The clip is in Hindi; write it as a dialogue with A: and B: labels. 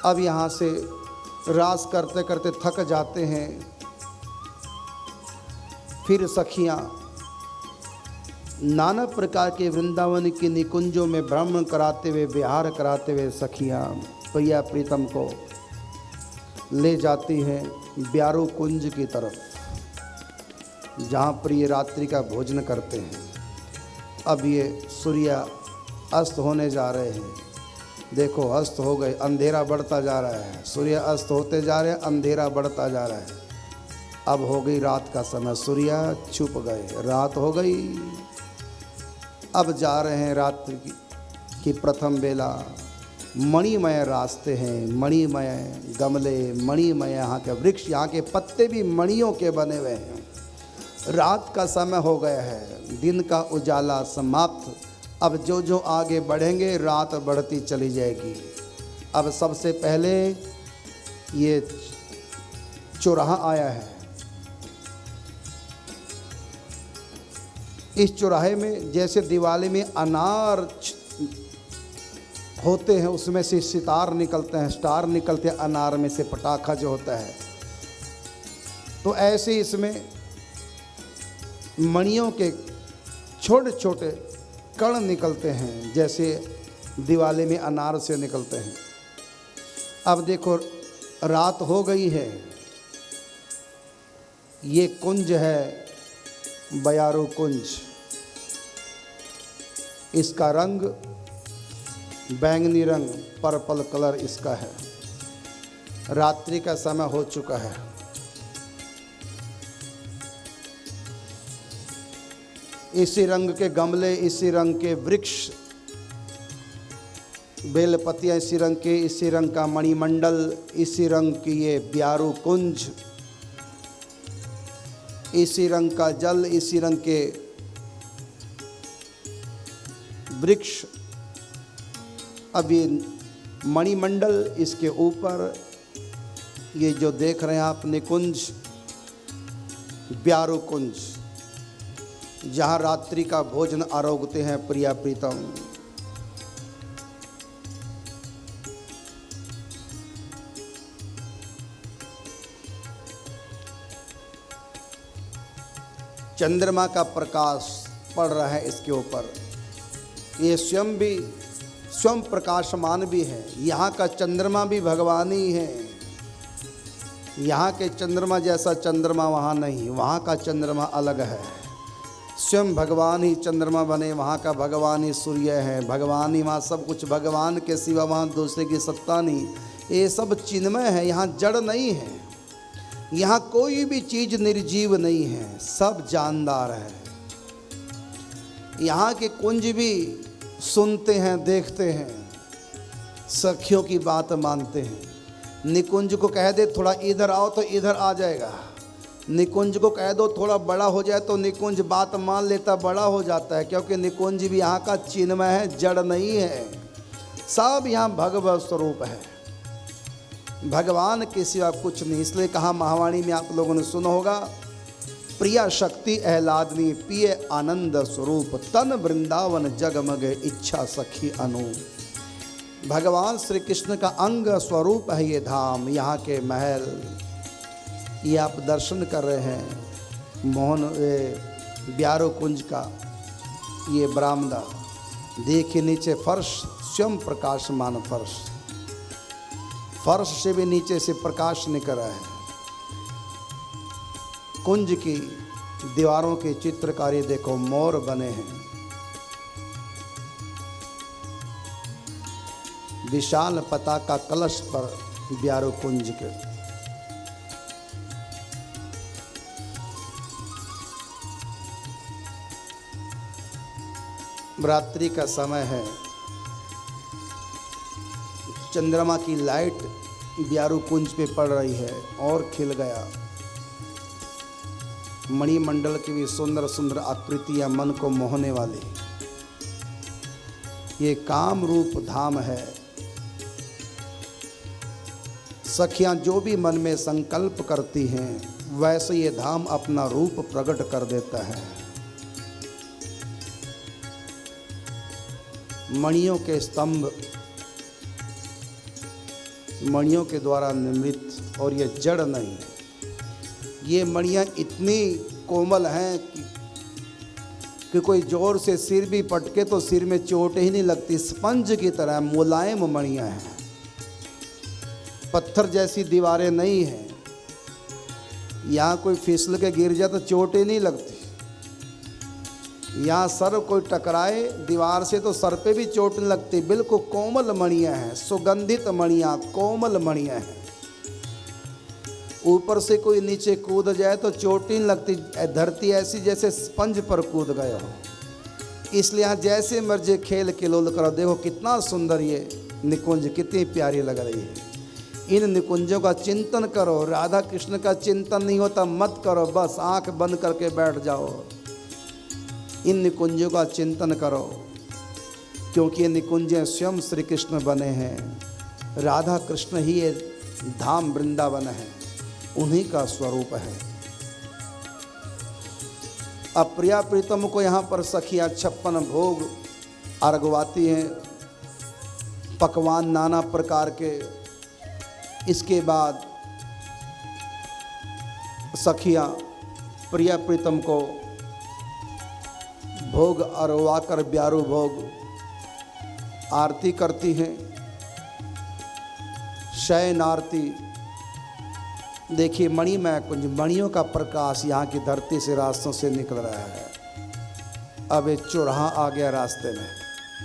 A: अब यहाँ से रास करते करते थक जाते हैं। फिर सखियाँ नाना प्रकार के वृंदावन के निकुंजों में भ्रमण कराते हुए, विहार कराते हुए सखियाँ प्रिया प्रीतम को ले जाती हैं ब्यारू कुंज की तरफ, जहाँ प्रिय रात्रि का भोजन करते हैं। अब ये सूर्य अस्त होने जा रहे हैं। देखो अस्त हो गए, अंधेरा बढ़ता जा रहा है। सूर्य अस्त होते जा रहे हैं, अंधेरा बढ़ता जा रहा है। अब हो गई रात का समय, सूर्य छुप गए, रात हो गई। अब जा रहे हैं रात्रि की प्रथम बेला। मणिमय रास्ते हैं, मणिमय गमले, मणिमय यहाँ के वृक्ष, यहाँ के पत्ते भी मणियों के बने हुए हैं। रात का समय हो गया है, दिन का उजाला समाप्त। अब जो जो आगे बढ़ेंगे रात बढ़ती चली जाएगी। अब सबसे पहले ये चौराहा आया है। इस चौराहे में जैसे दिवाली में अनार होते हैं, उसमें से सितार निकलते हैं, स्टार निकलते हैं अनार में से, पटाखा जो होता है, तो ऐसे इसमें मणियों के छोटे छोटे कण निकलते हैं, जैसे दिवाली में अनार से निकलते हैं। अब देखो रात हो गई है। ये कुंज है बयारू कुंज। इसका रंग बैंगनी रंग, पर्पल कलर इसका है। रात्रि का समय हो चुका है। इसी रंग के गमले, इसी रंग के वृक्ष, बेलपतियाँ इसी रंग के, इसी रंग का मणिमंडल, इसी रंग की ये ब्यारू कुंज, इसी रंग का जल, इसी रंग के वृक्ष। अब ये मणिमंडल, इसके ऊपर ये जो देख रहे हैं आप निकुंज, ब्यारू कुंज, जहाँ रात्रि का भोजन आरोगते हैं प्रिया प्रीतम। चंद्रमा का प्रकाश पड़ रहा है इसके ऊपर। ये स्वयं प्रकाशमान भी है। यहाँ का चंद्रमा भी भगवान ही है। यहाँ के चंद्रमा जैसा चंद्रमा वहाँ नहीं, वहाँ का चंद्रमा अलग है। स्वयं भगवान ही चंद्रमा बने, वहाँ का भगवान ही सूर्य है, भगवान ही वहाँ सब कुछ, भगवान के सिवा वहाँ दूसरे की सत्ता नहीं। ये सब चिन्मय है, यहाँ जड़ नहीं है। यहाँ कोई भी चीज़ निर्जीव नहीं है, सब जानदार है। यहाँ के कुंज भी सुनते हैं, देखते हैं, सखियों की बात मानते हैं। निकुंज को कह दे थोड़ा इधर आओ तो इधर आ जाएगा। निकुंज को कह दो थोड़ा बड़ा हो जाए तो निकुंज बात मान लेता, बड़ा हो जाता है, क्योंकि निकुंज भी यहाँ का चिन्मय है, जड़ नहीं है। सब यहाँ भगवत स्वरूप है, भगवान के सिवा कुछ नहीं। इसलिए कहा महावाणी में आप लोगों ने सुना होगा, प्रिया शक्ति अहलादनी पिए आनंद स्वरूप, तन वृंदावन जगमग इच्छा सखी अनु। भगवान श्री कृष्ण का अंग स्वरूप है ये धाम, यहाँ के महल। ये आप दर्शन कर रहे हैं मोहन ब्यारू कुंज का ये बरामदा। देखिए नीचे फर्श, स्वयं प्रकाशमान फर्श, फर्श से भी नीचे से प्रकाश निकल रहा है। कुंज की दीवारों के चित्रकारी देखो, मोर बने हैं। विशाल पताका कलश पर ब्यारू कुंज के। रात्रि का समय है, चंद्रमा की लाइट ब्यारू कुंज पे पड़ रही है और खिल गया। मणिमंडल की भी सुंदर सुंदर आकृतियां मन को मोहने वाली। ये काम रूप धाम है। सखियां जो भी मन में संकल्प करती हैं, वैसे ये धाम अपना रूप प्रकट कर देता है। मणियों के स्तंभ, मणियों के द्वारा निर्मित, और ये जड़ नहीं है। ये मणियाँ इतनी कोमल हैं कि कोई जोर से सिर भी पटके तो सिर में चोट ही नहीं लगती। स्पंज की तरह मुलायम मणियाँ हैं, पत्थर जैसी दीवारें नहीं हैं। यहाँ कोई फिसल के गिर जाए तो चोट ही नहीं लगती। यहाँ सर कोई टकराए दीवार से तो सर पे भी चोट नहीं लगती। बिल्कुल कोमल मणियाँ हैं, सुगंधित मणियाँ, कोमल मणियाँ हैं। ऊपर से कोई नीचे कूद जाए तो चोट नहीं लगती। धरती ऐसी जैसे स्पंज पर कूद गए हो। इसलिए यहाँ जैसे मर्जी खेल किलोल करो। देखो कितना सुंदर ये निकुंज, कितनी प्यारी लग रही है। इन निकुंजों का चिंतन करो। राधा कृष्ण का चिंतन नहीं होता मत करो, बस आंख बंद करके बैठ जाओ। इन निकुंजों का चिंतन करो, क्योंकि ये निकुंजें स्वयं श्री कृष्ण बने हैं। राधा कृष्ण ही ये धाम वृंदावन है, उन्हीं का स्वरूप है। अब प्रिया प्रीतम को यहाँ पर सखियाँ 56 भोग अर्घवाती हैं, पकवान नाना प्रकार के। इसके बाद सखियाँ प्रिया प्रीतम को भोग अर्घवा कर ब्यारू भोग आरती करती हैं, शयन आरती। देखिए मणिमय कुंज, मणियों का प्रकाश यहाँ की धरती से रास्तों से निकल रहा है। अब एक चौराहा आ गया रास्ते में।